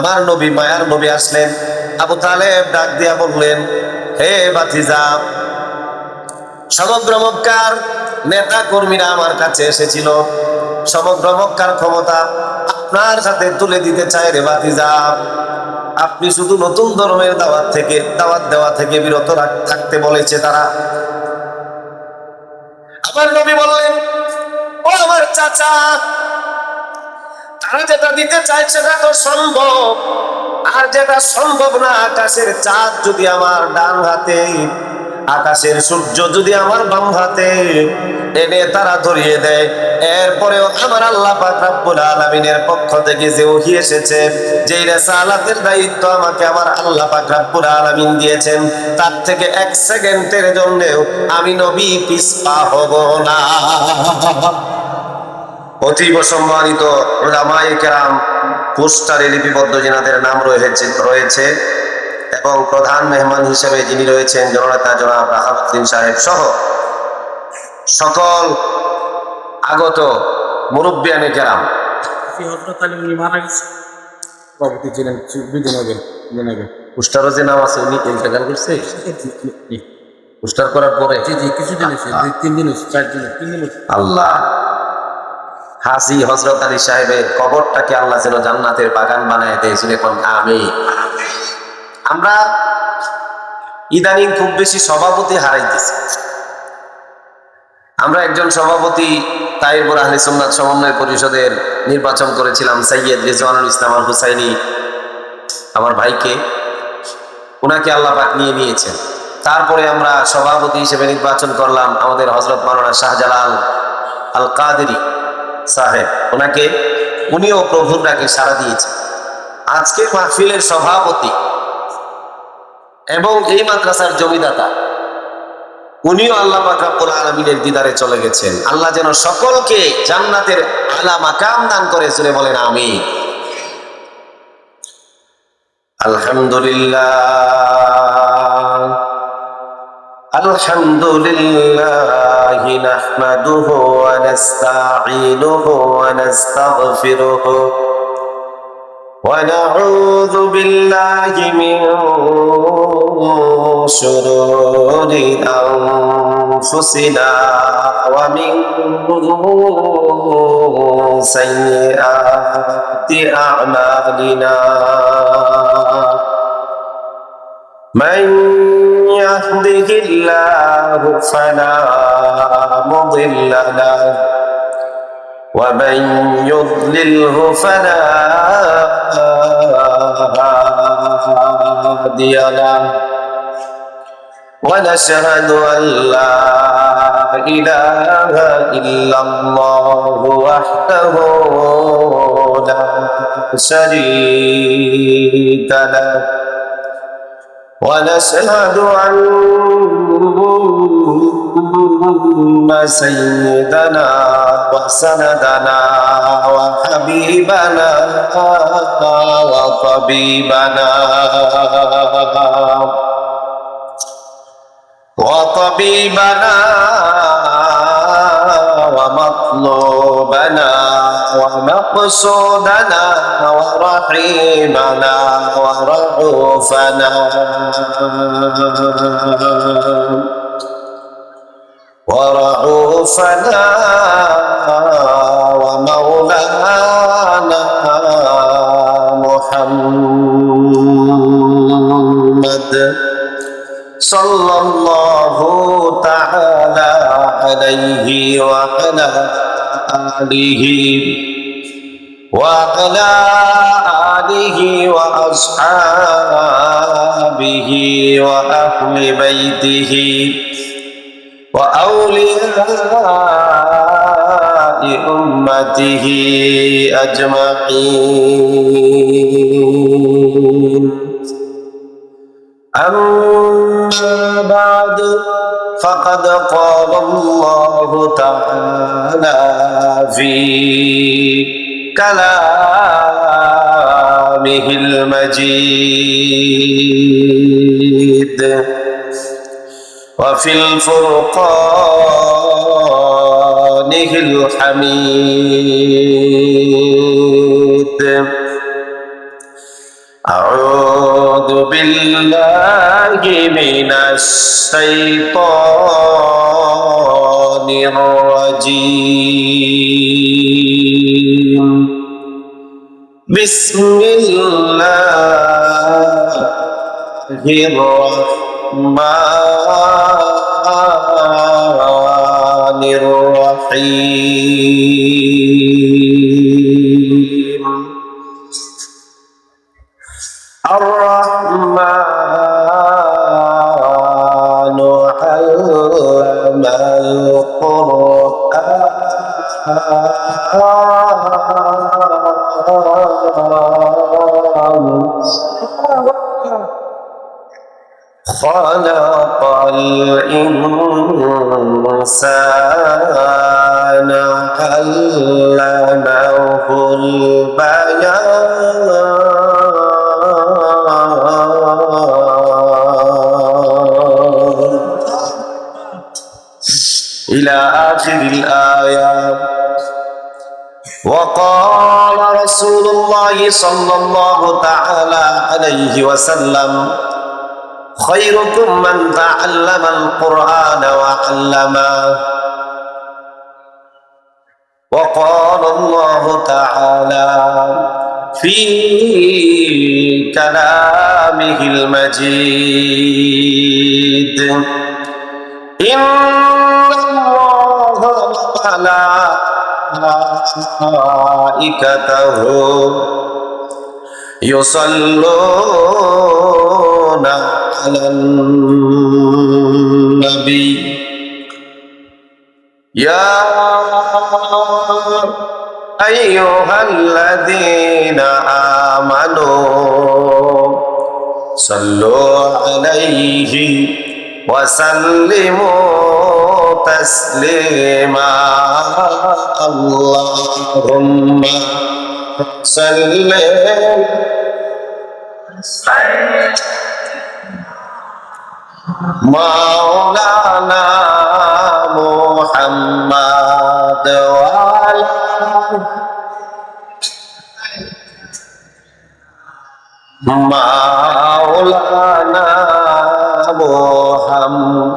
আমার নবী, মায়ার নবী আসলেন। আবু তালেব ডাক দিয়া বললেন, হে ভাতিজা, সমগ্র মক্কার নেতা কর্মীরা আমার কাছে এসেছিল, সমগ্র মক্কার ক্ষমতা আপনার হাতে তুলে দিতে চায় রে ভাতিজা। আপনি শুধু নতুন ধর্মের দাওয়াত দেওয়া থেকে বিরত থাকতে বলেছে তারা। আমার নবী বললেন, ও আমার চাচা, তারা যেটা দিতে চায় সেটা তো সম্ভব, আর যেটা সম্ভব না, আকাশের চাঁদ যদি আমার ডান হাতে, আকাশের সূর্য যদি আমার বাম হাতে এনে তারা ধরিয়ে দেয়, এরপরেও আমার আল্লাহ পাক রব্বুল আলামিনের পক্ষ থেকে যে ওহী এসেছে, যে রিসালাতের দায়িত্ব আমাকে আমার আল্লাহ পাক রব্বুল আলামিন দিয়েছেন, তার থেকে এক সেকেন্ডের জন্যও আমি নবী পিছপা হব না। অতীব সম্মানিত উলামায়ে কেরাম, পোস্টারে লিপিবদ্ধ যিনাদের নাম রয়েছে এবং প্রধান মেহমান হিসেবে যিনি রয়েছেন জননেতা জনাব রাহাবউদ্দিন সাহেব সহ সকল আগত মুরব্বিয়ানে কেরাম। পোস্টারও যে নাম আছে উনি ইন্তেকাল করছে, পোস্টার করার পরে কিছুদিন হয়েছে, 2-3 দিন হয়েছে, 4 দিন, 3 দিন হয়েছে। আল্লাহ, হাজী হযরত আলী সাহেবের কবরটাকে আল্লাহ যেন জান্নাতের বাগান বানায় দেয়। এখন আমিন। আমরা ইদানিং খুব বেশি সভাপতি হারাইতেছি। আমরা একজন সভাপতি তাইয়ুবুর আহলে সুন্নাত সমন্বয় পরিষদের নির্বাচন করেছিলাম, সৈয়দ রিজওয়ানুল ইসলাম আল হুসাইনি, আমার ভাইকে, ওনাকে আল্লাহ পাক নিয়ে নিয়েছেন। তারপরে আমরা সভাপতি হিসেবে নির্বাচন করলাম আমাদের হযরত মাওলানা শাহজালাল আল কাদেরী সাহেব, ওনাকে, উনিও প্রভুর ডাকে সাড়া দিয়েছেন। আজকে মাহফিলের সভাপতি এবং এই মাদ্রাসার জমিদাতা, উনিও আল্লাহ পাক রব্বুল আলামিনের দিদারে চলে গেছেন। আল্লাহ যেন সকলকে জান্নাতের আলা মাকাম দান করে, জুড়ে বলেন আমিন। আলহামদুলিল্লাহ, আলহামদুলিল্লাহ নাহমাদুহু ওয়া নাস্তাঈনুহু ওয়া নাস্তাগফিরুহু ওয়া নাউযু বিল্লাহি মিন শুরুরি আনফুসিনা ওয়া মিন সাইয়্যাতি আ'মালিনা। من يهده الله فلا مضل له ومن يضلله فلا هادي له ونشهد أن لا إله إلا الله وحده لا شريك له ونشهد أن سيدنا وسندنا وحبيبنا وطبيبنا ومطلوبنا ومقصودنا ورحيمنا ورؤوفنا ومولانا محمد صلى الله تعالى عليه وعلى آله وأصحابه وأهل بيته وأولياء أمته أجمعين. أما بعد فقد قال الله تعالى في كلامه المجيد وفي الفرقانه الحميد أعوذ بالله من الشيطان الرجيم بسم الله الرحمن الرحيم الرحمن علم القرآن خلق الإنسان علمه البيان إلى آخر الآية. وقال رسول الله صلى الله تعالى عليه وسلم خيركم من تعلم القرآن وعلمه. وقال الله تعالى في كلامه المجيد إن الله وملائكته يصلون على النبي يا أيها الذين آمنوا صلوا عليه وسلموا تسليما اللهم صل مولانا محمد وعلى مولانا محمد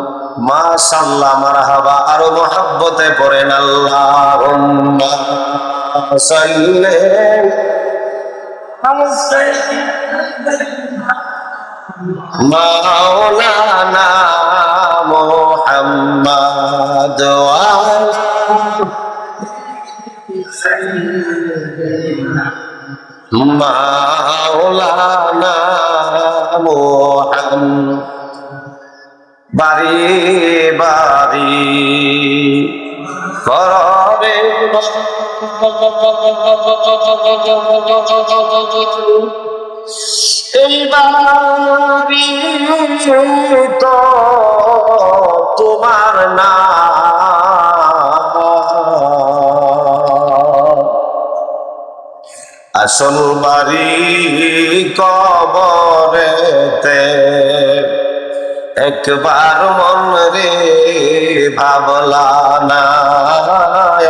মাশাআল্লাহ মারহাবা আরো মহব্বতে পড়েন আল্লাহুম্মা সাল্লি মাওলানা মুহাম্মদ ওয়া মাওলানা মুহাম্মদ বাড়ি বাড়ি করবে এই বাড়ি তো তোমার না আসল বাড়ি কবরেতে একবার মন রে ভাবলা না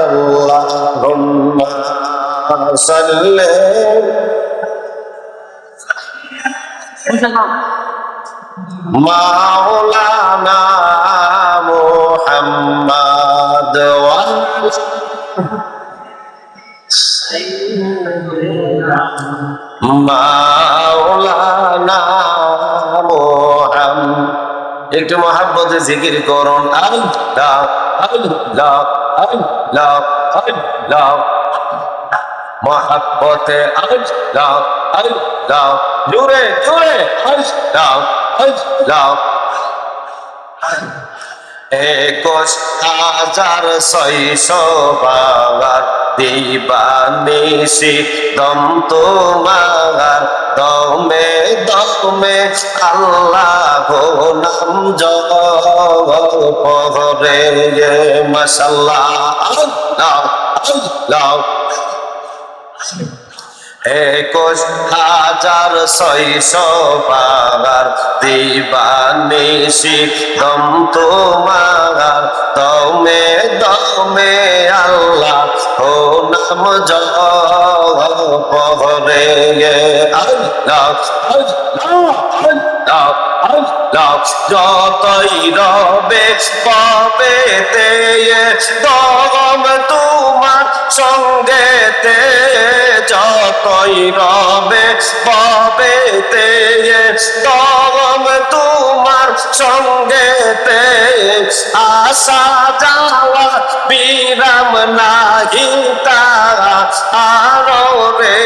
আল্লাহুম্মা সাল্লি মাওলানা মুহাম্মদ ওয়া মাওলানা মুহাম্মদ একটু মহব্বতে জিকির করুন আল্লাহ আল্লাহ আল্লাহ আল্লাহ মহব্বতে আল্লাহ আল্লাহ জোরে জোরে আল্লাহ আল্লাহ 21,600 দিবানিশি দম তোমার দমে দমে আল্লাহ নাম জপরে মাশাআল্লাহ আল্লাহ আল্লাহ 21,600 দিবানিশি দম তোমার দমে দমে আল্লাহ ও নাম জপরে আল্লাহ আল্লাহ আল্লাহ আল্লাহ যতই রবে পাবেতে দম তোমার সঙ্গেতে যতই রবে পাবেতে দম তোমার সঙ্গেতে আসা যাওয়া বিরাম নাহি তারা আরো রে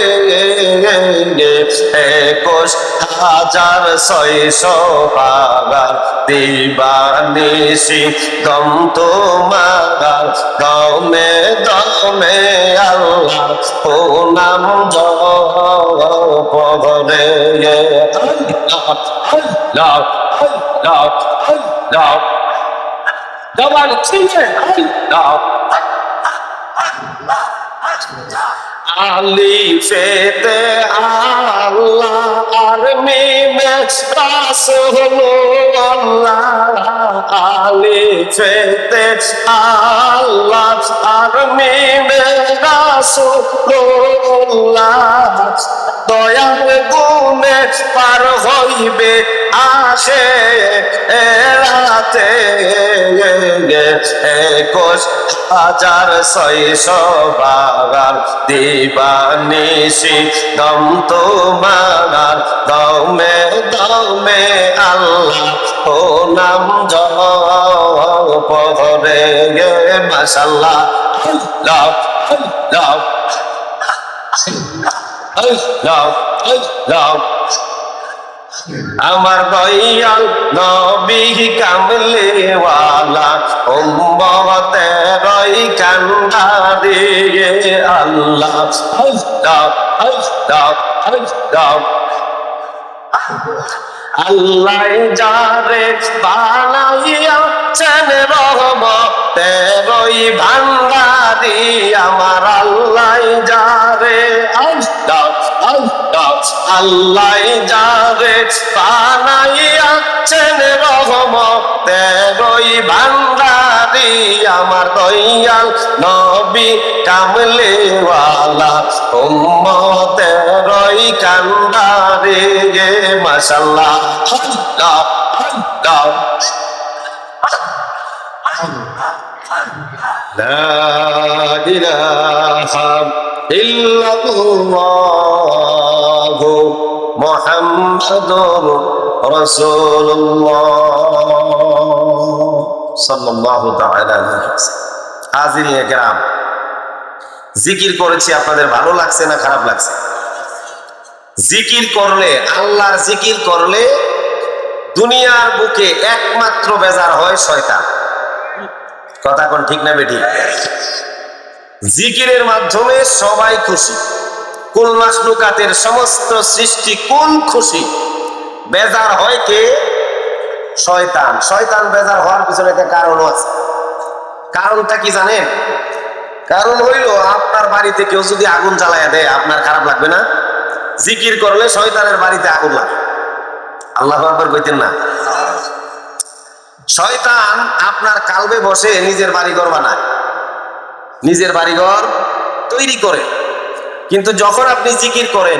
21,600 পাগার দিবানিসি দম তোমার দমে দমে আল্লাহ ও নাম জপরে আল্লাহ আল্লাহ আল্লাহ জবান ছিঁড়ে আল্লাহ আলিফেতে আল্লাহ আর মিমে রাসূলুল্লাহ আলিফেতে আল্লাহ আর মিমে রাসূলুল্লাহ দয়াল গুণে পার হইবে আসে এরাতে 21,600 বাগার দিবানিসি দম তোমার দমে দমে আল্লাহ ও নাম জপরে মাশাআল্লাহ আল্লাহ আল্লাহ আল্লাহ আল্লাহ আমার দয়াল নবী কামলে ওয়ালা উম্মতের কান্দারে আল্লাহ আল্লাহ আল্লাহ আল্লাহ আল্লাহ যারে বানাইয়া চেন রহমতের ভান্ডারি আমার আল্লাহ যারে আল্লাহ আল্লাহ আল্লাহ যারে বানাইয়া চেন রহমতের ভান্ডারি আমার দয়াল নবী কামলে ওয়ালা উম্মতের কান্দারে মাশাআল্লাহ আল্লাহ আল্লাহ লা ইলাহা ইল্লাল্লাহ মুহাম্মাদুর রাসূলুল্লাহ সাল্লাল্লাহু তাআলা আলাইহি ওয়াসাল্লাম। হাজিরিনে কেরাম, জিকির করেছি, আপনাদের ভালো লাগছে না খারাপ লাগছে? জিকির করলে, আল্লাহর জিকির করলে দুনিয়ার বুকে একমাত্র বেজার হয় শয়তান। কথা কোন ঠিক না বেঠিক? জিকিরের মাধ্যমে সবাই খুশি, কুল মাখলুকাতের সমস্ত সৃষ্টি কুল খুশি। বেজার হয় কে? শয়তান। শয়তান বেজার হওয়ার পিছনে একটা কারণ আছে। কারণটা কি জানেন? কারণ হইল, আপনার বাড়িতে কেউ যদি আগুন জ্বালায়া দেয়, আপনার খারাপ লাগবে না? জিকির করলে শয়তানের বাড়িতে আগুন লাগে। আল্লাহু আকবার কইতেন না? শয়তান আপনার কালবে বসে নিজের বাড়িঘর বানায়, নিজের বাড়িঘর তৈরি করে। কিন্তু যখন আপনি জিকির করেন,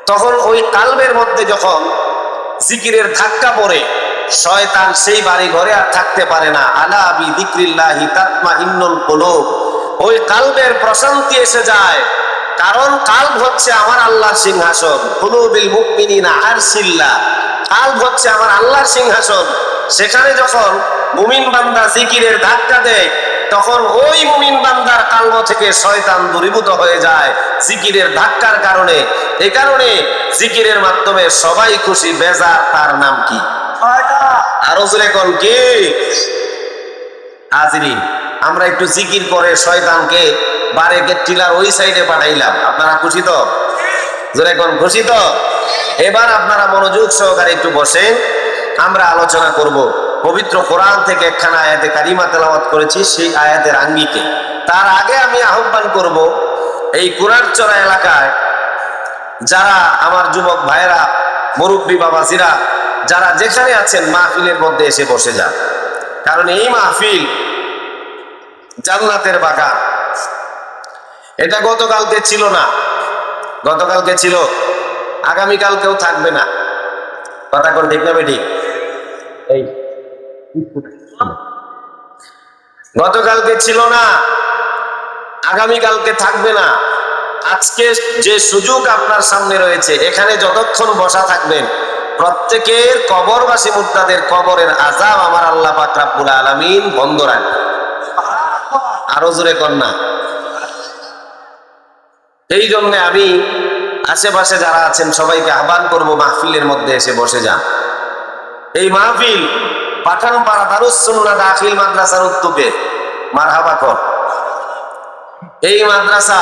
তখন ওই কালবের মধ্যে যখন জিকিরের ধাক্কা পড়ে, শয়তান সেই বাড়ি ঘরে আর থাকতে পারে না। আলা বিযিকরিল্লাহি তাতমাইন্নুল কুলুব। ওই কালবের প্রশান্তি এসে যায়, কারণ কালব হচ্ছে আমার আল্লাহর সিংহাসন। কুলুবিল মুমিনিনা আরশিল্লাহ। কালব হচ্ছে আমার আল্লাহর সিংহাসন। সেখানে যখন মুমিন বান্দা জিকিরের ধাক্কা দেয়, তখন ওই মুমিন বান্দার কালব থেকে শয়তান দূরীভূত হয়ে যায় জিকিরের ধাক্কার কারণে। এই কারণে জিকিরের মাধ্যমে সবাই খুশি। বেজার তার নাম কি? আরো জোরে কোন কি? হাজিরিন, আমরা একটু জিকির করে শয়তানকে বারেকের টিলার ওই সাইডে পাঠাইলাম। আপনারা খুশি তো? জোরে কোন খুশি তো? এবার আপনারা মনোযোগ সহকারে একটু বসেন, আমরা আলোচনা করব। পবিত্র কোরআন থেকে একখানা আয়াতে কারিমা তেলাওয়াত করেছি, সেই আয়াতের আঙ্গিকে। তার আগে আমি আহ্বান করব, এই কোরআন চড়া এলাকায় যারা আমার যুবক ভাইরা, মুরব্বী বাবাজিরা, যারা যেখানে আছেন, মাহফিলের মধ্যে এসে বসে যান। কারণ এই মাহফিল জান্নাতের বাগান। এটা গতকালকে ছিল না, গতকালকে ছিল, আগামীকালকেও থাকবে না। কথা কোন ঠিক না বেঠিক? এই গতকালকে ছিল না, আগামীকালকে থাকবে না। আজকে যে সুযোগ আপনার সামনে রয়েছে, এখানে যতক্ষণ বসা থাকবেন, প্রত্যেকের কবরবাসী মুর্তাদের কবরের আযাব আমার আল্লাহ পাক রব্বুল আলামিন বন্ধ রাখবে। আরো জোরে কন্যা। এই জন্য আমি আশেপাশে যারা আছেন সবাইকে আহ্বান করব, মাহফিলের মধ্যে এসে বসে যান। এই মাহফিল পাঠানপাড়া দারুস সুন্নাহ দাখিল মাদ্রাসার উদ্যোগে, মারহাবা কর। এই মাদ্রাসা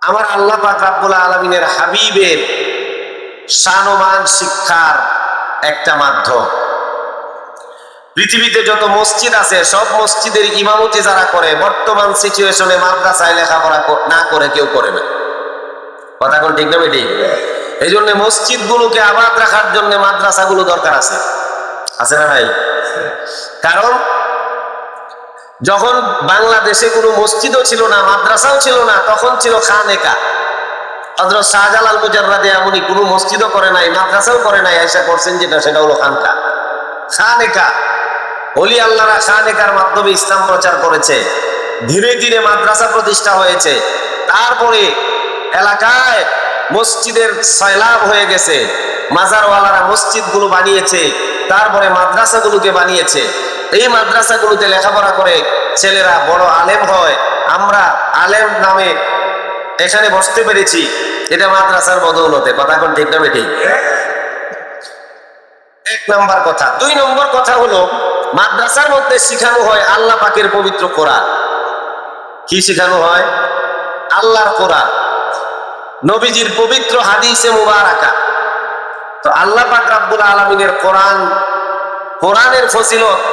আমার আল্লাহ পাক রব্বুল আলামিনের হাবিবের শানমান শিক্ষার একটা মাধ্যম। পৃথিবীতে যত মসজিদ আছে সব মসজিদের ইমামতি যারা করে, বর্তমান সিচুয়েশনে মাদ্রাসায় লেখাপড়া না করে কেউ করে না। কথা কোন ঠিক না বেঠিক? এই জন্য মসজিদগুলোকে আবাদ রাখার জন্য মাদ্রাসাগুলো দরকার আছে, আছে না নাই? কারণ যখন বাংলাদেশে কোনো মসজিদও ছিল না, মাদ্রাসাও ছিল না, তখন ছিল খানেকা। হযরত শাহজালাল মুজাররাদে এমনি কোনো মসজিদও করে নাই, মাদ্রাসাও করে নাই, আয়েশা করছেন যেটা, সেটা হলো খানকা, খানেকা। ওলি আল্লাহরা খানেকার মাধ্যমে ইসলাম প্রচার করেছে। ধীরে ধীরে মাদ্রাসা প্রতিষ্ঠা হয়েছে। তারপরে এলাকায় মসজিদের সয়লাব হয়ে গেছে, মাজারওয়ালারা মসজিদগুলো বানিয়েছে, তারপরে মাদ্রাসাগুলোকে বানিয়েছে। এই মাদ্রাসাগুলোতে লেখাপড়া করে ছেলেরা বড় আলেম হয়। আমরা আলেম নামে এখানে বসতে পেরেছি, এটা মাদ্রাসার বদৌলতে। কথা কোন ঠিক না বেঠিক? এক নম্বর কথা। দুই নম্বর কথা হলো, মাদ্রাসার মধ্যে শিখানো হয় আল্লাহ পাকের পবিত্র কোরআন। কি শিখানো হয়? আল্লাহর কোরআন, নবীজির পবিত্র হাদিসে মুবারাকা। তো আল্লাহ পাক রব্বুল আলামিনের কোরআন, কোরআনের ফজিলত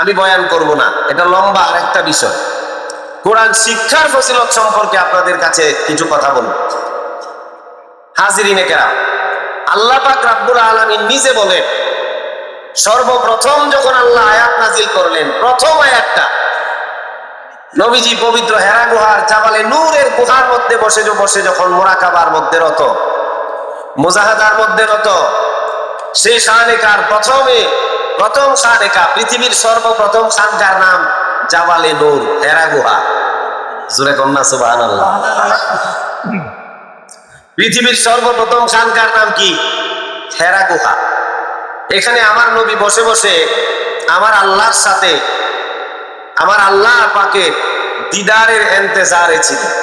আমি বয়ান করব না, এটা লম্বা আরেকটা বিষয়। কোরআন শিক্ষার ফজিলত সম্পর্কে আপনাদের কাছে কিছু কথা বলব। হাজিরিনে কেরাম, আল্লাহ পাক রব্বুল আলামিন নিজে বলেন, সর্বপ্রথম যখন আল্লাহ আয়াত নাজিল করলেন, প্রথম আয়াতটা নবীজি পবিত্র হেরা গুহার জাবালে নূরের গুহার মধ্যে বসে যখন মুরাকাবার মধ্যে রত, মুজাহাদার মধ্যে রত, সেই খানেকার প্রথম খানেকা, পৃথিবীর সর্বপ্রথম খানকার নাম জাবালে নূর, হেরা গুহা। জোরে কন্যা সুবহানাল্লাহ। পৃথিবীর সর্বপ্রথম খানকার নাম কি? হেরা গুহা। এখানে আমার নবী বসে বসে আমার আল্লাহর সাথে, আমার আল্লাহ পাকের দিদারের ইন্তজারে ছিলেন।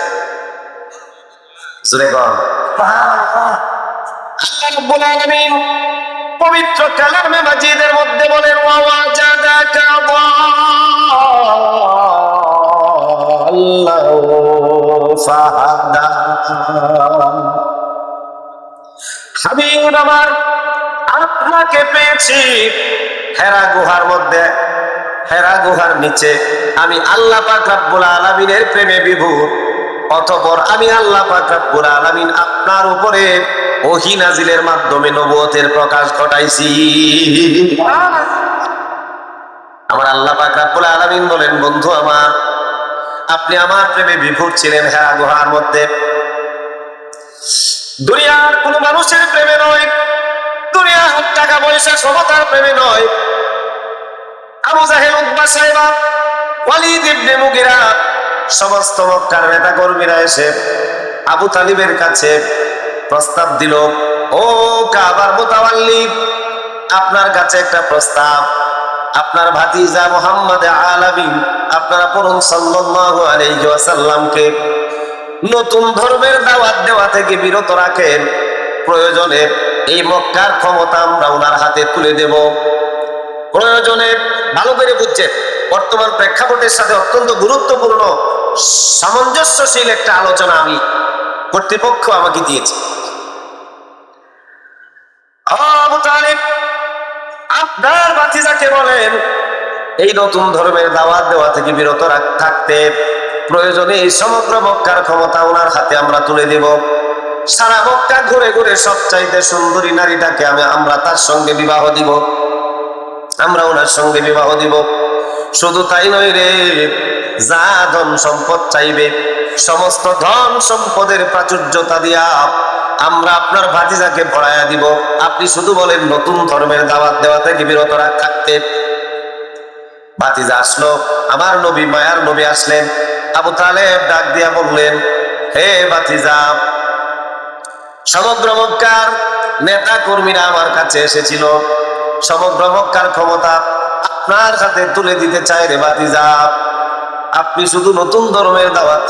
জোরে কন। আল্লাহ রাব্বুল আলামিন পবিত্র কালামে মাজিদের মধ্যে বলেন, ওয়াজাদাকা দাল্লাহু ফাহাদা। হাবিব আমার, আপনাকে পেয়েছি হেরা গুহার মধ্যে, হেরা গুহার নিচে। আমি আল্লাহ পাক রব্বুল আলামিনের প্রেমে বিভোর। অতঃপর আমি আল্লাহ পাক রব্বুল আলামিন আপনার উপরে ওহী নাজিলের মাধ্যমে নবুয়তের প্রকাশ ঘটাইছি। আমার আল্লাহ পাক রব্বুল আলামিন বলেন, বন্ধু আমার, আপনি আমার প্রেমে বিভোর ছিলেন হেরা গুহার মধ্যে। দুনিয়ার কোন মানুষের প্রেমে নয়, দুনিয়ার টাকা পয়সা ক্ষমতার প্রেমে নয়। আবু জাহেল, উতবা, সাইবা, ওয়ালিদ ইবনে মুগিরা, সমস্ত মক্কার নেতা কর্মীরা এসে আবু তালিবের কাছে প্রস্তাব দিল, ও কাবার মুতাওয়াল্লি, আপনার কাছে একটা প্রস্তাব। আপনার ভাতিজা মুহাম্মদ আলামিন, আপনারা পড়ুন সাল্লাল্লাহু আলাইহি ওয়াসাল্লামকে নতুন ধর্মের দাওয়াত দেওয়া থেকে বিরত রাখেন। প্রয়োজনে এই মক্কার ক্ষমতা আমরা ওনার হাতে তুলে দেব। প্রয়োজনে, ভালো করে বুঝছেন, বর্তমান প্রেক্ষাপটের সাথে অত্যন্ত গুরুত্বপূর্ণ সামঞ্জস্যশীল একটা আলোচনা আমি কর্তৃপক্ষ আমাকে দিয়েছে। আবু তালিব আপনার ভাতিজাকে বলেন, এই নতুন ধর্মের দাওয়াত দেওয়া থেকে বিরত থাকতে, প্রয়োজনে এই সমগ্র মক্কার ক্ষমতা ওনার হাতে আমরা তুলে দেব। সারা মক্কা ঘুরে ঘুরে সবচাইতে সুন্দরী নারীটাকে আমরা তার সঙ্গে বিবাহ দিব, আমরা ওনার সঙ্গে বিবাহ দিব। শুধু তাই নয় রে, যা ধন সম্পদ চাইবে সমস্ত ধন সম্পদের প্রাচুর্যতা দিয়া আমরা আপনার ভাতিজাকে পড়াইয়া দিব। আপনি শুধু বলেন নতুন ধর্মের দাওয়াত দেওয়া থেকে বিরত থাকতে। ভাতিজা আসলো, আমার নবী, মায়ার নবী আসলেন। আবু তালেব ডাক দিয়া বললেন, হে ভাতিজা, সমগ্র মক্কার নেতা কর্মীরা আমার কাছে এসেছিল, সমগ্র মক্কার ক্ষমতা আপনার হাতে তুলে দিতে চায় রে ভাতিজা। আপনি শুধু নতুন ধর্মের দাওয়াত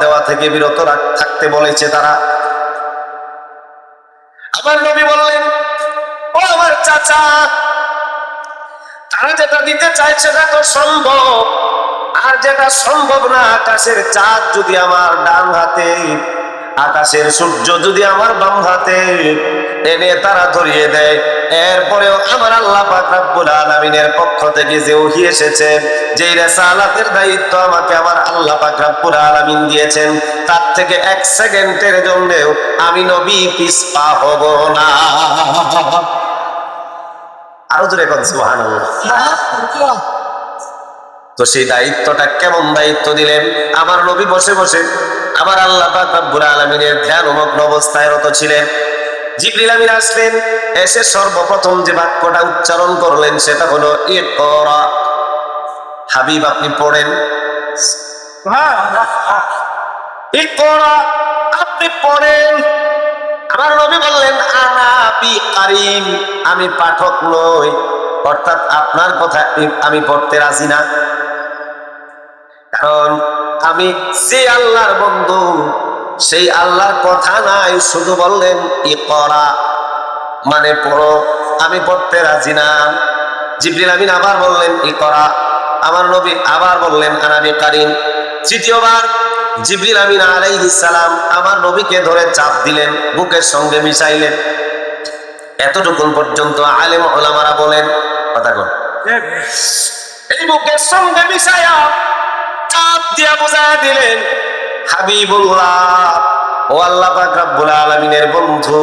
দেওয়া থেকে বিরত থাকতে বলেছে তারা। আমার নবী বললেন, ও আমার চাচা, তারা যেটা দিতে চায় সেটা তো সম্ভব, আর যেটা সম্ভব না, আকাশের চাঁদ যদি আমার ডান হাতে, আকাশের সূর্য যদি আমার বাম হাতে এনে তারা ধরিয়ে দেয়, এরপরেও আমার আল্লাহ পাক রব্বুল আলামিনের পক্ষ থেকে যে ওহী এসেছে, যেই রিসালাতের দায়িত্ব আমাকে আমার আল্লাহ পাক রব্বুল আলামিন দিয়েছেন, তার থেকে 1 সেকেন্ডের জন্যও আমি নবী পিছপা হব না। আরো জোরে কোন সুবহানাল্লাহ। তো সেই দায়িত্বটা কেমন দায়িত্ব দিলেন? আমার নবী বসে বসে আমার আল্লাহ পাক রব্বুল আলামিনের ধ্যানমগ্ন অবস্থায় রত ছিলেন। জিবরিল আমিন আসলেন, এসে সর্বপ্রথম যে বাক্যটা উচ্চারণ করলেন সেটা হলো ইকরা। হাবিব আপনি পড়েন, ইকরা, আপনি পড়েন। আমার নবী বললেন, আনা বিকারিন, আমি পাঠক নই, অর্থাৎ আপনার কথা আমি পড়তে রাজি না, কারণ আমি যে আল্লাহর বন্ধু সেই আল্লাহর কথা নাই, শুধু বললেন ইকরা মানে পড়ো, আমি পড়তে রাজি না। জিবরিল আমিন আবার বললেন ইকরা, আমার নবী আবার বললেন আনা বিকারিন। তৃতীয়বার জিবরিল আমিন আলাইহিস সালাম আমার নবীকে ধরে চাপ দিলেন, বুকের সঙ্গে মিশাইলেন। এতটুকুন পর্যন্ত আলেম ওলামারা বলেন, কথা কন, এই বুকের সঙ্গে মিশায়া চাপ দিয়া বুঝায়া দিলেন, হাবিবুল্লাহ, ও আল্লাহ পাক রব্বুল আলামিনের বন্ধু,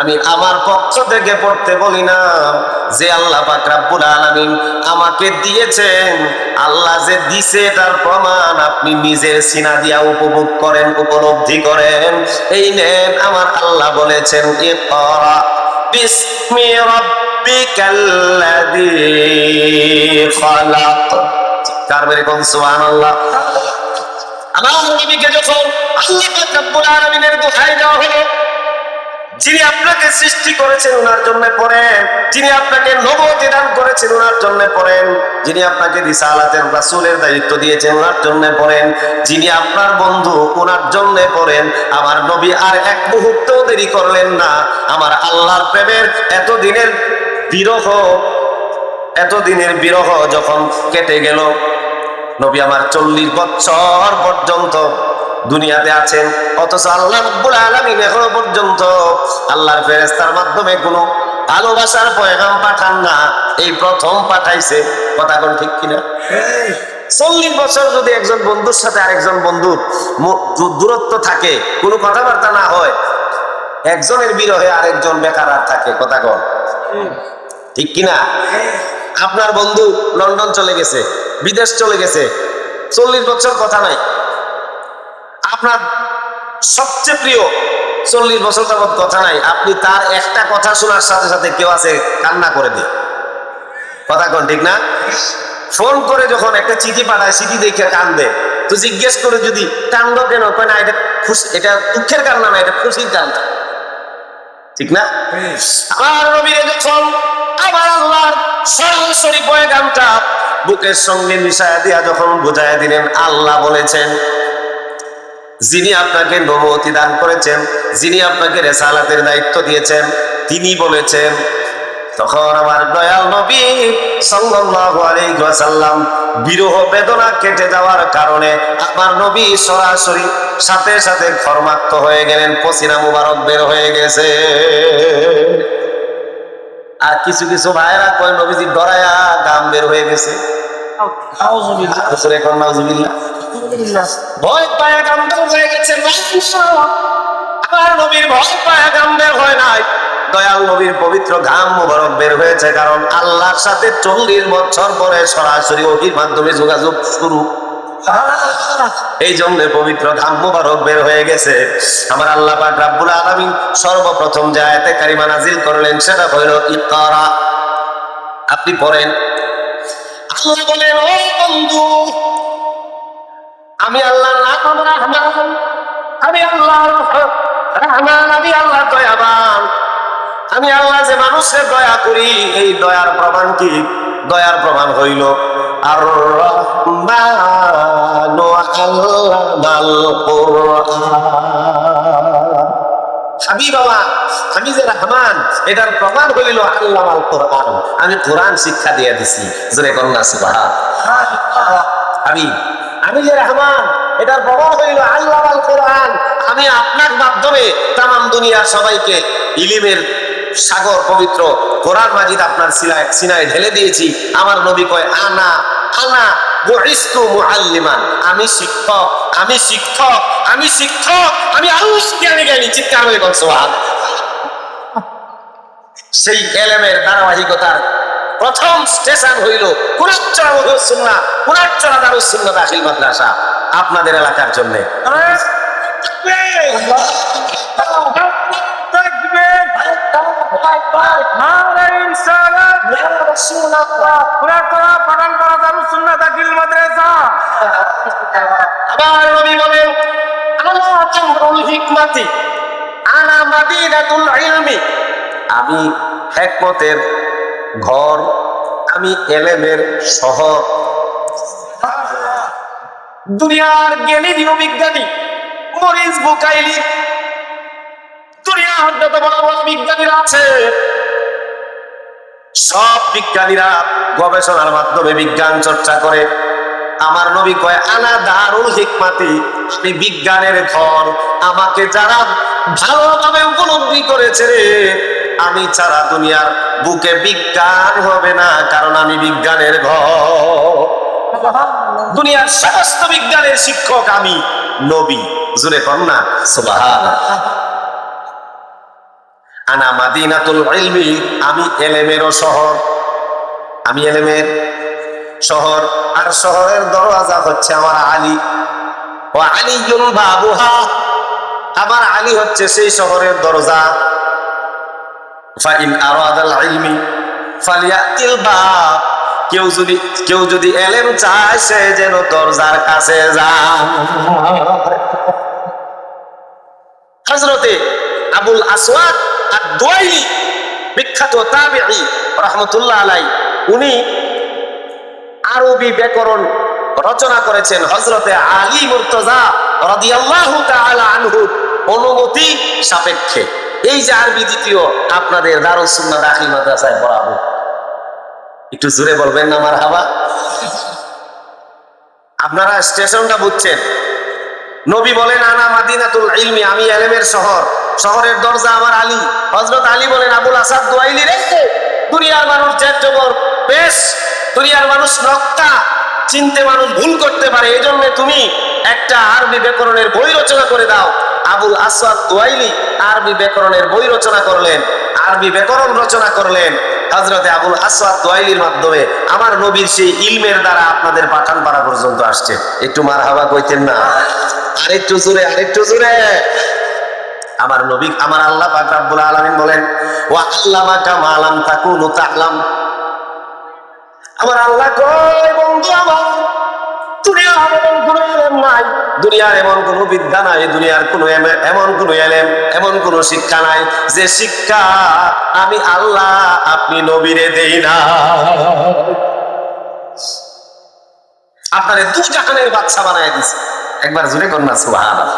আমি আমার পক্ষ থেকে পড়তে বলি না, যে আল্লাহ পাক রব্বুল আলামিন আমাকে দিয়েছেন, আল্লাহ যে দিছে তার প্রমাণ আপনি নিজের সিনা দিয়া উপভোগ করেন, উপলব্ধি করেন। এই নেন, আমার আল্লাহ বলেছেন ইকরা বিসমি রাব্বিকাল্লাযী খালাক। কার মেরে কোন সুবহানাল্লাহ। আমার নবীকে যখন আল্লাহ পাক রব্বুল আলামিনের দোহাই দেওয়া হলো, যিনি আপনাকে সৃষ্টি করেছেন ওনার জন্য পড়েন, যিনি আপনাকে নবুয়ত দান করেছেন ওনার জন্য পড়েন, যিনি আপনাকে রিসালাতের রাসূলের দায়িত্ব দিয়েছেন ওনার জন্য পড়েন, যিনি আপনার বন্ধু ওনার জন্য পড়েন। আমার নবী আর এক মুহূর্তও দেরি করলেন না। আমার আল্লাহর প্রেমের এতদিনের বিরহ যখন কেটে গেল, নবী আমার 40 বছর পর্যন্ত দুনিয়াতে আছেন, অথচ আল্লাহ রাব্বুল আলামিন এখনো পর্যন্ত আল্লাহর ফেরেশতার মাধ্যমে কোনো ভালোবাসার পয়গাম পাঠান না, এই প্রথম পাঠাইছে। কথা কোন ঠিক কিনা? 40 বছর যদি একজন বন্ধুর সাথে আরেকজন বন্ধুর দূরত্ব থাকে, কোনো কথাবার্তা না হয়, একজনের বিরহে আরেকজন বেকার আর থাকে। কথা কোন ঠিক কিনা? আপনার বন্ধু লন্ডন চলে গেছে, বিদেশ চলে গেছে, 40 বছর কথা নাই, আপনার সবচেয়ে প্রিয় 40 বছর যাবত কথা নাই, আপনি তার একটা কথা শোনার সাথে সাথে কেউ আছে কান্না করে দেয়। কথা কোন ঠিক না? ফোন করে যখন একটা চিঠি পাঠায়, চিঠি দেখে কান্দে, তো জিজ্ঞেস করে যদি কান্দো কেন, কয় না এটা খুশি, এটা দুঃখের কান্না না, এটা খুশির কান্না। ঠিক না? আমার নবীরে যখন আমার আল্লাহর সরাসরি পয়গামটা বুকের সঙ্গে মিশায়া দিয়া যখন বুঝায়া দিলেন, আল্লাহ বলেছেন, যিনি আপনাকে নবুয়তি দান করেছেন, যিনি আপনাকে রিসালাতের দায়িত্ব দিয়েছেন, তিনি বলেছেন, তখন আমার দয়াল নবী সাল্লাল্লাহু আলাইহি ওয়াসাল্লাম বিরহ বেদনা কেটে যাওয়ার কারণে আমার নবী সরাসরি সাথে সাথে ঘর্মাক্ত হয়ে গেলেন, পসিনা মুবারক বের হয়ে গেছে। আর কিছু কিছু ভাইরা কয় নবীজি ডরায়া গাম বের হয়ে গেছে। ভয় পায়া গাম বের হয়ে গেছে। আমার নবীর ভয় পায়া গাম বের হয় নাই, দয়াল নবীর পবিত্র ঘাম মুবারক বের হয়েছে, কারণ আল্লাহর সাথে 40 বছর পরে সরাসরি ওহীর মাধ্যমে যোগাযোগ শুরু। এই জন্য পবিত্র ঘাম মুবারক বের হয়ে গেছে। আমার আল্লাহ পাক রব্বুল আলামিন সর্বপ্রথম যে আয়াতে কারিমা নাজিল করলেন সেটা হলো ইকরা। আপনি পড়েন। আল্লাহ বলেন, ও বন্ধু, আমি আল্লাহর নাম রহমান, আমি আল্লাহ রহমান, আমি আল্লাহ দয়াবান, আমি আল্লাহ যে মানুষের দয়া করি। এই দয়ার প্রমাণ কি? দয়ার প্রমাণ হইল আর রহমানু আল্লামাল কুরআন। হাবিব বাবা, আমি যে রহমান এটার প্রমাণ হইল আল্লামাল কুরআন, আমি কোরআন শিক্ষা দিয়ে দিছি। জোরে কন্যা সুবহানাল্লাহ। আমি যে রহমান এটার প্রমাণ হইল আল্লামাল কুরআন, আমি আপনার মাধ্যমে তামাম দুনিয়ার সবাইকে ইলমের সাগর পবিত্র কোরআন মাজিদ আপনার সিনায় ঢেলে দিয়েছি। আমার নবী কয় আনা আনা বুইস্তু মুআল্লিমান, আমি শিক্ষক, আমি শিক্ষক, আমি শিক্ষক, আমি আল্লাহ জ্ঞানী জ্ঞানী। চিৎকার করে বল সুবহানাল্লাহ। সেই ইলমের ধারাবাহিকতার প্রথম স্টেশন হইল কুনাচ্চরা ওয়াহিউস সুন্নাহ, কুনাচ্চরা দারুস সুন্নাহ দাখিল মাদ্রাসা আপনাদের এলাকার জন্য। আবার নবী বলেন, আলা তামরুল হিকমাতি আনা মাদিনাতুল ইলমি, আমি হিকমতের ঘর, আমি ইলমের শহর। দুনিয়ার জ্ঞানী বিজ্ঞানী মরিস বুকাইলি, দুনিয়ার যত বড় বড় বিজ্ঞানীরা আছে, সব বিজ্ঞানীরা গবেষণার মাধ্যমে বিজ্ঞান চর্চা করে। আমার নবী কয় আনা দারুল হিকমাতি, আমি বিজ্ঞানের ঘর। আমাকে যারা ভালোভাবে উপলব্ধি করেছে রে, আমি ছাড়া দুনিয়ার বুকে বিজ্ঞান হবে না, কারণ আমি বিজ্ঞানের ঘর। দুনিয়ার সমস্ত বিজ্ঞানের শিক্ষক আমি নবী। জোরে কন্যা সুবহানাল্লাহ। আনা মাদিনাতুল ইলমি, আমি ইলমেরও শহর, আমি ইলমের শহর। আর শহরের দরওয়াজা হচ্ছে আমার আলী। ওয়া আলিয়ুল বাবুহা, আমার আলী হচ্ছে সেই শহরের দরজা। ফা ইন আরাদাল ইলমি ফালিয়াতিল বাব, কেউ যদি ইলম চায় সে যেন দরজার কাছে যায়। হযরতে আবুল আসওয়াদ আদ-দুয়াইলি, বিখ্যাত তাবিঈ রাহমাতুল্লাহ আলাইহি, উনি আরবি ব্যাকরণ রচনা করেছেন হযরতে আলী মুর্তজা রাদিয়াল্লাহু তাআলা আনহু অনুমতি সাপেক্ষে। এই যে আরবি দ্বিতীয় আপনাদের দারুস সুন্নাহ দাখিল মাদ্রাসায় পড়াবো, একটু জোরে বলবেন না মারহাবা। আপনারা স্টেশনটা বুঝছেন। নবী বলেন আনা মাদিনাতুল ইলমি, আমি ইলমের শহর, শহরের দরজা আমার আলী। হযরত আলী বলেন আবুল আসাদ দুয়াইলি রে, দুনিয়ার মানুষ জের বেশ, দুনিয়ার মানুষ নক্তা, চিনতে মানুষ ভুল করতে পারে, এজন্য তুমি একটা আরবি ব্যাকরণের বই রচনা করে দাও। আবুল আসওয়াদ দুয়াইলি আরবি ব্যাকরণের বই রচনা করলেন, আরবি ব্যাকরণ রচনা করলেন হযরতে আবুল আসওয়াদ দুয়াইলির মাধ্যমে। আমার নবীর সেই ইলমের দ্বারা আপনাদের পাঠানপাড়া পর্যন্ত আসছে। একটু মারহাবা কইতেন না? আরেকটু জোরে, আরেকটু জোরে। আমার নবী, আমার আল্লাহ পাক রব্বুল আলামিন বলেন ওয়া আল্লামাকা মা লাম তাকুনু তা'লাম। আমার আল্লাহ কয় বন্ধু আমার, দুনিয়ার এমন কোনো ইলম নাই, দুনিয়ার এমন কোনো বিদ্যা নাই, দুনিয়ার কোনো এমন কোনো ইলম, এমন কোনো শিক্ষা নাই যে শিক্ষা আমি আল্লাহ আপনি নবীরে দেই না। আপনারে দু জাহানের বাদশা বানায় দিছে। একবার জোরে কন্যা সুবহানাল্লাহ।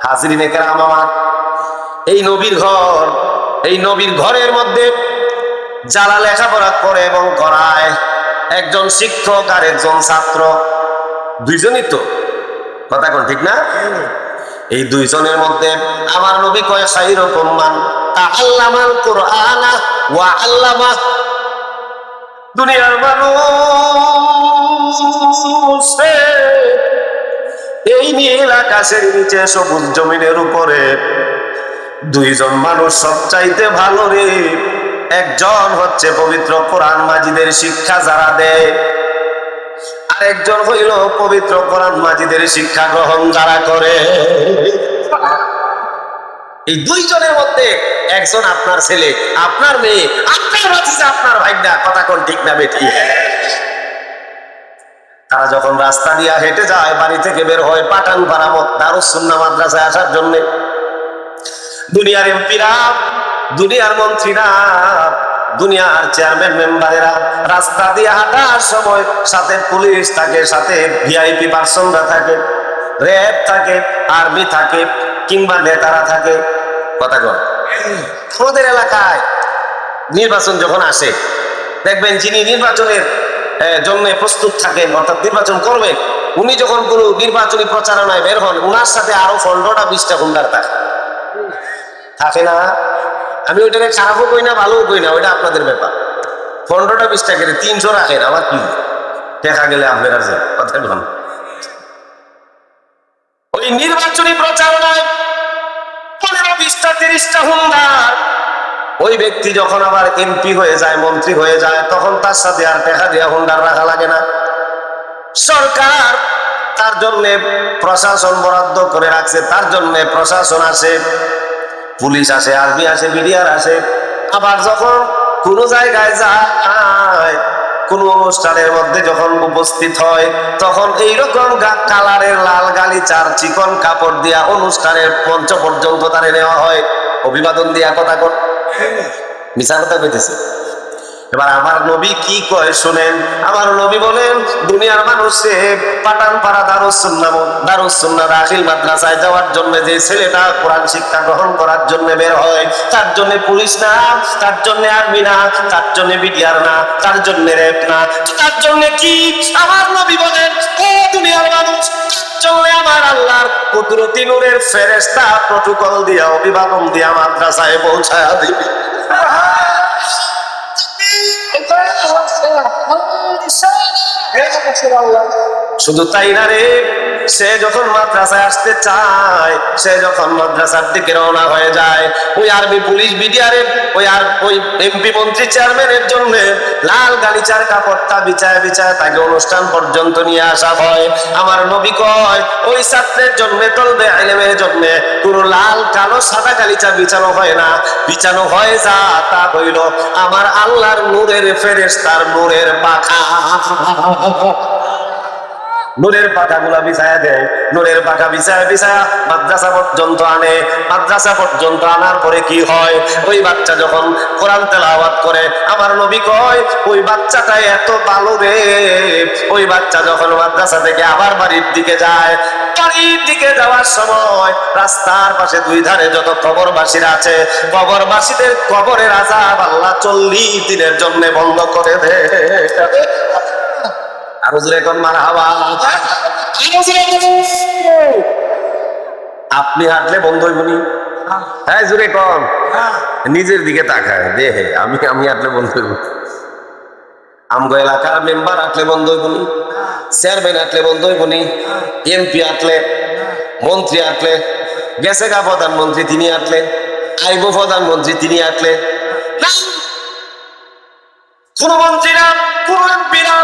হাজিরিনে কেরাম আমার, এই নবীর ঘর, এই নবীর ঘরের মধ্যে যারা লেখাপড়া করে এবং করায়, একজন শিক্ষক আর একজন ছাত্র, দুইজনই তো, কথা কোন ঠিক না? এই দুইজনের মধ্যে আমার নবী কয় খায়রুকুম মান তাআল্লামাল কুরআনা ওয়া আল্লামা। দুনিয়ার মানুষ এই নীল আকাশের নিচে সবুজ জমিনের উপরে দুইজন মানুষ সবচাইতে ভালো রে, একজন হচ্ছে পবিত্র কোরআন মাজিদের শিক্ষা যারা দেয়, আরেকজন হইল পবিত্র কোরআন মাজিদের শিক্ষা গ্রহণ যারা করে। এই দুইজনের মধ্যে একজন আপনার ছেলে, আপনার মেয়ে, আপনার ভাতিজা, আপনার ভাইনা, কথা কোন ঠিক না বেঠিক? তারা যখন রাস্তা দিয়া হেঁটে যায়, বাড়ি থেকে বের হয় পাঠানপাড়া দারুস সুন্নাহ মাদ্রাসায় আসার জন্য, দুনিয়ার এমপিরা, দুনিয়ার মন্ত্রীরা, দুনিয়ার চেয়ারম্যান মেম্বারেরা রাস্তা দিয়ে হাঁটার সময় সাথে পুলিশ থাকে, সাথে ভিআইপি পার্সনরা থাকে, র্যাব থাকে, আর্মি থাকে, কিংবা নেতারা থাকে। কথা কর, আমাদের এলাকায় নির্বাচন যখন আসে দেখবেন যিনি নির্বাচনের জন্য প্রস্তুত থাকেন, অর্থাৎ নির্বাচন করবেন, উনি যখন কোনো নির্বাচনী প্রচারণায় বের হন, উনার সাথে আরো 15টা 20টা গুন্ডার থাকে না? আমি ওইটাকে খারাপও কই না, ভালোও কই না, ওইটা আপনাদের ব্যাপার। 15টা 20টা করে 300 রাখেন, আমার কি দেখা গেলে আপনার আছে কথা বলুন। ওই নির্বাচনী প্রচারণায় 15, 20টা 30টা হুন্ডার, ওই ব্যক্তি যখন আবার এমপি হয়ে যায়, মন্ত্রী হয়ে যায়, তখন তার সাথে আর দেখা দিয়া হুন্ডার রাখা লাগে না। সরকার তার জন্য প্রশাসন বরাদ্দ করে রাখছে, তার জন্য প্রশাসন আসে, পুলিশ আসে, আর্মি আসে, বিডিআর আসে। আবার যখন কোন জায়গায় যায়, কোন অনুষ্ঠানের মধ্যে যখন উপস্থিত হয়, তখন এইরকম কালারের লাল গালিচার চিকন কাপড় দিয়া অনুষ্ঠানের মঞ্চ পর্যন্ত তারে নেওয়া হয়, অভিবাদন দিয়া। কথা কর, মিছা কথা কইতেছে। এবার আমার নবী কি কয় শুনেন। আমার নবী বলেন, দুনিয়ার মানুষে পাঠানপাড়া দারুস সুন্নাহ দাখিল মাদ্রাসায় যাওয়ার জন্য যে ছেলেটা কোরআন শিক্ষা গ্রহণ করার জন্য বের হয়, তার জন্য পুলিশ না, তার জন্য আর্মি না, তার জন্য বিডিআর না, তার জন্য র্যাব না, তার জন্য কি? আমার নবী বলেন, ও দুনিয়ার মানুষ, চলে আমার আল্লাহর কুদরতি নূরের ফেরেশতা প্রটোকল দিয়া, অভিবাদন দিয়া মাদ্রাসায় পৌঁছায়া দিবে। শুধু তাই না রে, সে যখন মাদ্রাসায় আসতে চায়, সে যখন মাদ্রাসার দিকে রওনা হয়ে যায়, ওই আর্মি পুলিশ বিডিআরের ওই এমপি মন্ত্রী চেয়ারম্যানের জন্য লাল গালিচার কাপড়টা বিছায় বিছায় তাকে অনুষ্ঠান পর্যন্ত নিয়ে আসা হয়। আমার নবী কয়, ওই ছাত্রের জন্য, তলবে ইলমের জন্য পুরো লাল কালো সাদা গালিচা বিছানো হয় না, বিছানো হয় যা তা হইল আমার আল্লাহর নূরের ফেরেশতার নূরের পাখা। নূরের পাখাগুলা বিছায়া দেয়, নূরের পাখা বিছায়া বিছায়া মাদ্রাসা পর্যন্ত আনে। মাদ্রাসা পর্যন্ত আনার পরে কি হয়, ওই বাচ্চা যখন কোরআন তেলাওয়াত করে, আমার নবী কয়, ওই বাচ্চাটা এত ভালো রে, ওই বাচ্চা যখন মাদ্রাসা থেকে আবার বাড়ির দিকে যায়, বাড়ির দিকে যাওয়ার সময় রাস্তার পাশে দুই ধারে যত কবরবাসীরা আছে, কবরবাসীদের কবরের আযাব আল্লাহ 40 দিনের জন্য বন্ধ করে দেয়। আরো জোরে কোন মারহাবা। আপনি হাঁটলে বন্ধ হইব নি? হ্যাঁ জোরে কোন, নিজের দিকে তাকায় দেহে, আমি হাঁটলে বন্ধ হইব? আমগো এলাকার মেম্বার হাঁটলে বন্ধ হইব নি? চেয়ারম্যান হাঁটলে বন্ধ হইব নি? এমপি হাঁটলে, মন্ত্রী হাঁটলে, গেছে গা প্রধানমন্ত্রী তিনি হাঁটলে, আইব প্রধানমন্ত্রী তিনি হাঁটলে, কোন মন্ত্রী না, কোন এমপি না,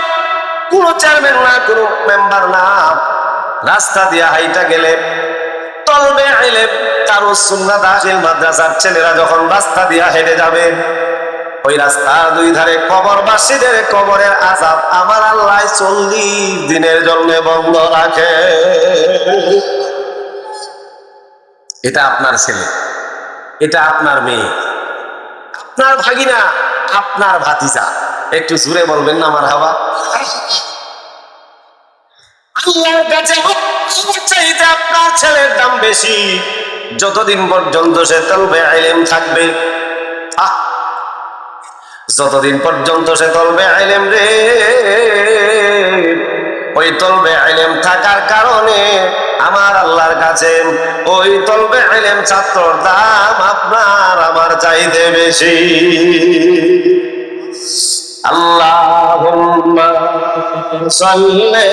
কোন চেয়ারম্যান না, কোন মেম্বার না, রাস্তা দিয়া হাইটা গেলে তলবে ইলম দারুস সুন্নাহ দাখিল মাদ্রাসার ছেলেরা যখন রাস্তা দিয়া হেঁটে যাবে, ওই রাস্তার দুই ধারে কবরবাসীদের কবরের আযাব আমার আল্লাহ 40 দিনের জন্য বন্ধ রাখে। এটা আপনার ছেলে, এটা আপনার মেয়ে, আপনার ভাগিনা, আপনার ভাতিজা। একটু জোরে বলবেন না মারহাবা। আল্লাহর কাছে চাইতে আপনার ছেলের দাম বেশি, যতদিন পর্যন্ত সে তলবে ইলম থাকবে। যতদিন পর্যন্ত সে তলবে ইলম রে, ওই তলবে ইলম থাকার কারণে আমার আল্লাহর কাছে ওই তলবে ইলম ছাত্রর দাম আপনার আমার চাইতে বেশি। আল্লাহুম্মা সাল্লি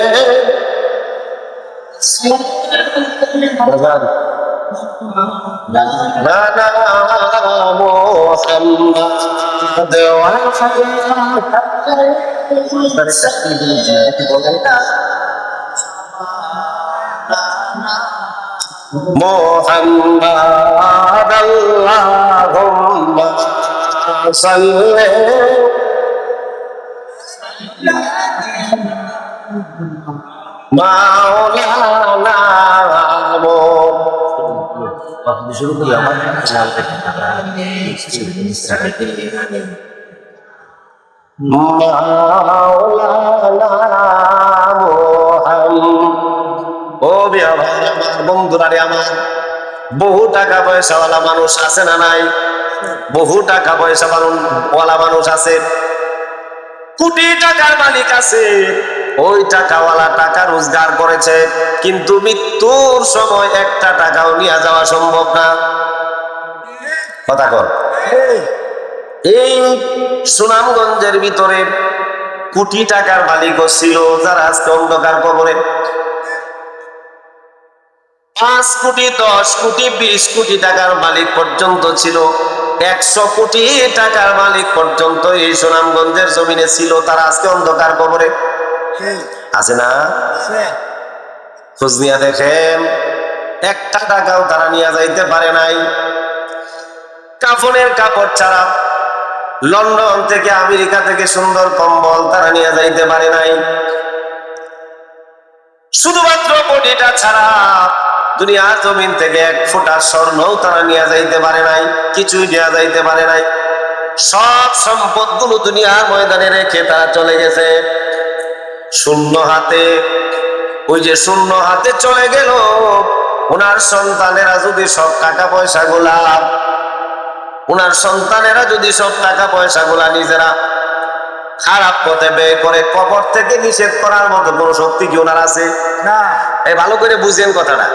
নানা মোহাম্মদ মোহাম্মদ আল্লাহুম্মা সাল্লি মাওলানা শুরু করি আমার ও বিয়া ভাই আমার বন্ধুরা রে আমার বহু টাকা পয়সাওয়ালা মানুষ আছে না নাই? বহু টাকা পয়সা ওয়ালা মানুষ আছে, কোটি টাকার মালিক আছে। ওই টাকাওয়ালা টাকা রোজগার করেছে, কিন্তু মৃত্যুর সময় একটা টাকাও নিয়ে যাওয়া সম্ভব না। কথা কর। এই সুনামগঞ্জের ভিতরে কোটি টাকার মালিকও ছিল যারা আজকে অন্ধকার কবরে। 5 কোটি 10 কোটি 20 কোটি টাকার মালিক পর্যন্ত ছিল, 100 কোটি টাকার মালিক পর্যন্ত এই সুনামগঞ্জের জমিনে ছিল, তারা আজকে অন্ধকার কবরে আছে না? খোঁজ নিয়ে দেখেন, একটা টাকাও তারা নিয়ে যাইতে পারে নাই। কাফনের কাপড় ছাড়া, লন্ডন থেকে আমেরিকা থেকে সুন্দর কম্বল তারা নিয়ে যাইতে পারে নাই। শুধুমাত্র বডিটা ছাড়া দুনিয়ার জমিন থেকে 1 ফোঁটা স্বর্ণও তারা নিয়ে যাইতে পারে নাই, কিছুই নিয়ে যাইতে পারে নাই। সব সম্পদগুলো দুনিয়ার ময়দানে রেখে তারা চলে গেছে শূন্য হাতে। ওই যে শূন্য হাতে চলে গেল, ওনার সন্তানেরা যদি সব টাকা পয়সা গুলা নিজেরা খারাপ পথে ব্যয় করে, কবর থেকে নিষেধ করার মতো কোন শক্তি কি ওনার আছে? না। এই ভালো করে বুঝেন কথাটা।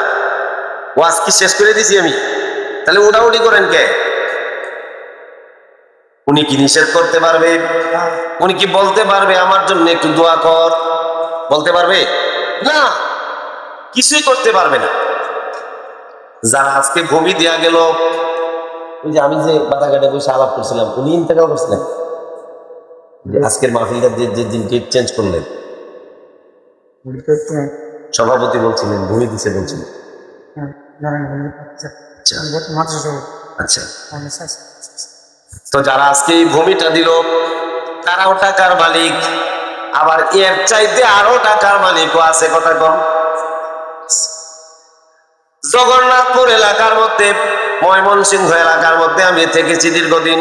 ওয়াজ কি শেষ করে দিছি আমি? তাহলে উঠাউটি করেন কে? উনি কি নিষেধ করতে পারবে? উনি কি বলতে পারবে আমার জন্য একটু দোয়া কর? বলতে পারবে না, কিছুই করতে পারবে না। যারা আজকে ভূমি দেয়া গেল, ওই যে আমি যে বাতাঘাটে বসে আলাপ করছিলাম, উনি ইন্তেকাল করছিলেন আজকের মাহফিলটা যে দিন ডেট চেঞ্জ করলেন, সভাপতি বলছিলেন ভূমি দিছে বলছিলেন। আচ্ছা, তো যারা আজকে এই ভূমিটা দিল তারাও টাকার মালিক, আবার এর চাইতে আরো টাকার মালিকও আছে। কথা কম। জগন্নাথপুর এলাকার মধ্যে, ময়মনসিংহ এলাকার মধ্যে আমি থেকেছি দীর্ঘদিন,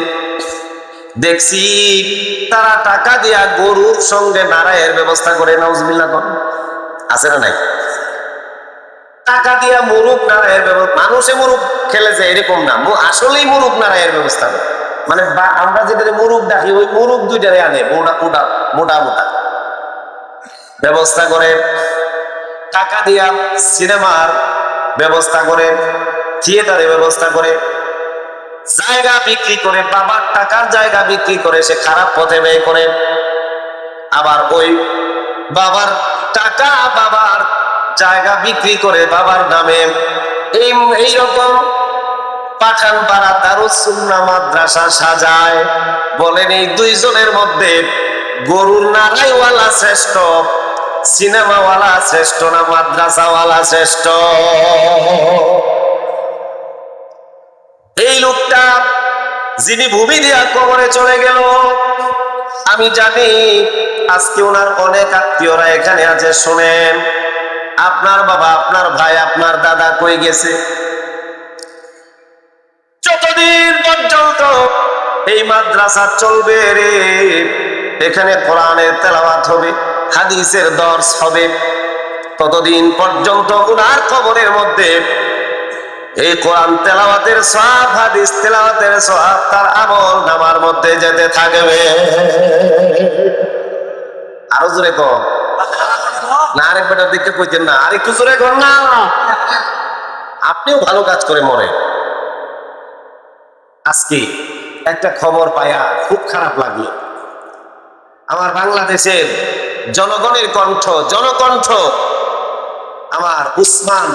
দেখছি তারা টাকা দিয়া গরুর সঙ্গে নারায়ের ব্যবস্থা করে। নাউজুবিল্লাহ কর, আছে না নাই? টাকা দিয়া মুরুব নারায়ের ব্যবস্থা, মানুষে মুরুব খেলেছে এরকম না, আসলেই মুরুব নারায়ের ব্যবস্থা করে। মানে আমরা যেটা মুরুব ডাকি, ওই মুরুব দুইটারে আনে, মোটা মোটা ব্যবস্থা করে। টাকা দিয়া সিনেমার ব্যবস্থা করে, থিয়েটারের ব্যবস্থা করে, জায়গা বিক্রি করে, বাবার টাকার জায়গা বিক্রি করে সে খারাপ পথে ব্যয় করে। আবার ওই বাবার টাকা, বাবার জায়গা বিক্রি করে বাবার নামে এইরকম পাঠানপাড়া দারুস সুন্নাহ মাদ্রাসা সাজায়। বলেন এই দুইজনের মধ্যে গরুর নারাইওয়ালা শ্রেষ্ঠ, সিনেমাওয়ালা শ্রেষ্ঠ না মাদ্রাসাওয়ালা শ্রেষ্ঠ? এই লোকটা যিনি ভূমি দিয়া কবরে চলে গেল, আমি জানি আজকে ওনার অনেক আত্মীয়রা এখানে আছে। শোনেন, আপনার বাবা, আপনার ভাই, আপনার দাদা কই গেছে? যতদিন পর্যন্ত এই মাদ্রাসা চলবে রে, এখানে কোরআনের তেলাওয়াত হবে, হাদিসের দর্স হবে, ততদিন পর্যন্ত ওনার কবরের মধ্যে এই কোরআন তেলাওয়াতের সওয়াব, হাদিস তেলাওয়াতের সওয়াব তার আমল নামার মধ্যে যেতে থাকবে। আরো জোরে কর না, আরেক বেটার দিকে কইতেন না, আরেকটু জোরে কর না। আপনিও ভালো কাজ করে মরে। আজকে একটা খবর পায়া খুব খারাপ লাগলো। আমার বাংলাদেশের জনগণের কণ্ঠ, জনকণ্ঠ, আমার উসমান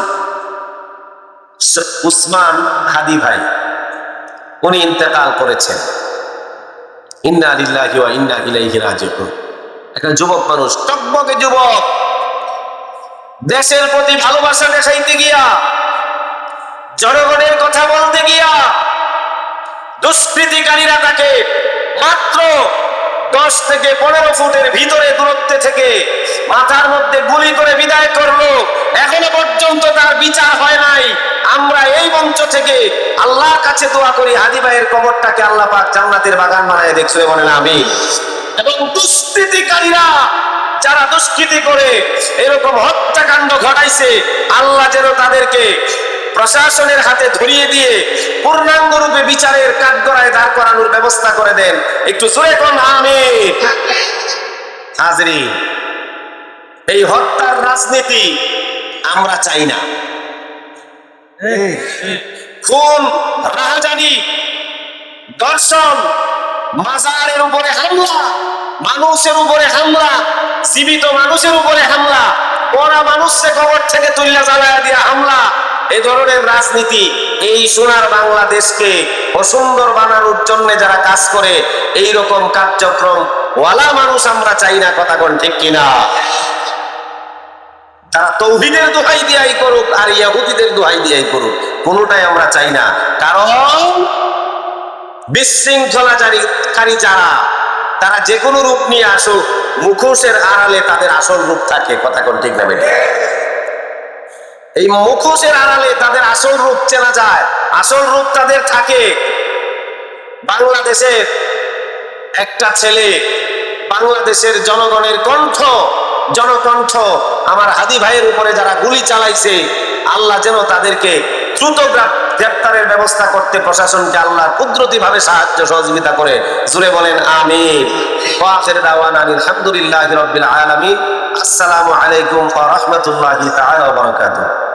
উসমান হাদি ভাই, উনি ইন্তেকাল করেছেন। ইন্না লিল্লাহি ওয়া ইন্না ইলাইহি রাজিউন। একটা যুবক মানুষ, টকবকে যুবক, দেশের প্রতি ভালোবাসা দেখাইতে গিয়া, জনগণের কথা বলতে গিয়া দুষ্কৃতিকারীরা তাকে মাত্র 10 থেকে 15 ফুটের ভিতরে দূরত্বে থেকে মাথার মধ্যে গুলি করে বিদায় করলো। এখনো পর্যন্ত তার বিচার হয় নাই। আমরা এই মঞ্চ থেকে আল্লাহর কাছে দোয়া করি, হাদি ভাইয়ের কবরটাকে আল্লাহ পাক জান্নাতের বাগান বানায় দেখছে, বলেন আমিন। এবং দুষ্কৃতিকারীরা যারা দুষ্কৃতি করে এরকম হত্যাকাণ্ড ঘটাইছে, আল্লাহ যেন তাদেরকে প্রশাসনের হাতে ধরিয়ে দিয়ে পূর্ণাঙ্গ রূপে বিচারের কাঠগড়ায় দাঁড় করানোর ব্যবস্থা করে দেন। একটু জোরে কোন আমিন। হাজরিন, এই হত্যার রাজনীতি আমরা চাই না। খুন, রাহাজানি, দর্শন, মাজারের উপরে হামলা, মানুষের উপরে হামলা, জীবিত মানুষের উপরে হামলা, মরা মানুষকে কবর থেকে তুলে জ্বালায়া দিয়া হামলা, এই ধরনের রাজনীতি এই সোনার বাংলাদেশকে অসুন্দর বানানোর জন্য যারা কাজ করে, এই রকম কার্যক্রম ওয়ালা মানুষ আমরা চাই না। কথা কোন ঠিক কিনা? তারা তৌহিদের দোহাই দিয়াই করুক আর ইহুদিদের দোহাই দিয়াই করুক, কোনোটাই আমরা চাই না। কারণ বিশৃঙ্খলাকারী যারা, তারা যে কোনো রূপ নিয়ে আসুক, মুখোশের আড়ালে তাদের আসল রূপ থাকে। কথা কোন ঠিক না বেটা? এই মুখোশের আড়ালে তাদের আসল রূপ চেনা যায়, আসল রূপ তাদের থাকে। বাংলাদেশের একটা ছেলে, বাংলাদেশের জনগণের কণ্ঠ, জনকণ্ঠ, আমার হাদি ভাইয়ের উপরে যারা গুলি চালাইছে, আল্লাহ যেন তাদেরকে দ্রুত গ্রেপ্তারের ব্যবস্থা করতে প্রশাসনকে আল্লাহ কুদরতি ভাবে সাহায্য সহযোগিতা করে। জুড়ে বলেন আমিন। ওয়া আখির দাওয়ানা আলহামদুলিল্লাহি রাব্বিল আলামিন। আসসালামু আলাইকুম ওয়া রাহমাতুল্লাহি তাআলা ওয়া বারাকাতুহু।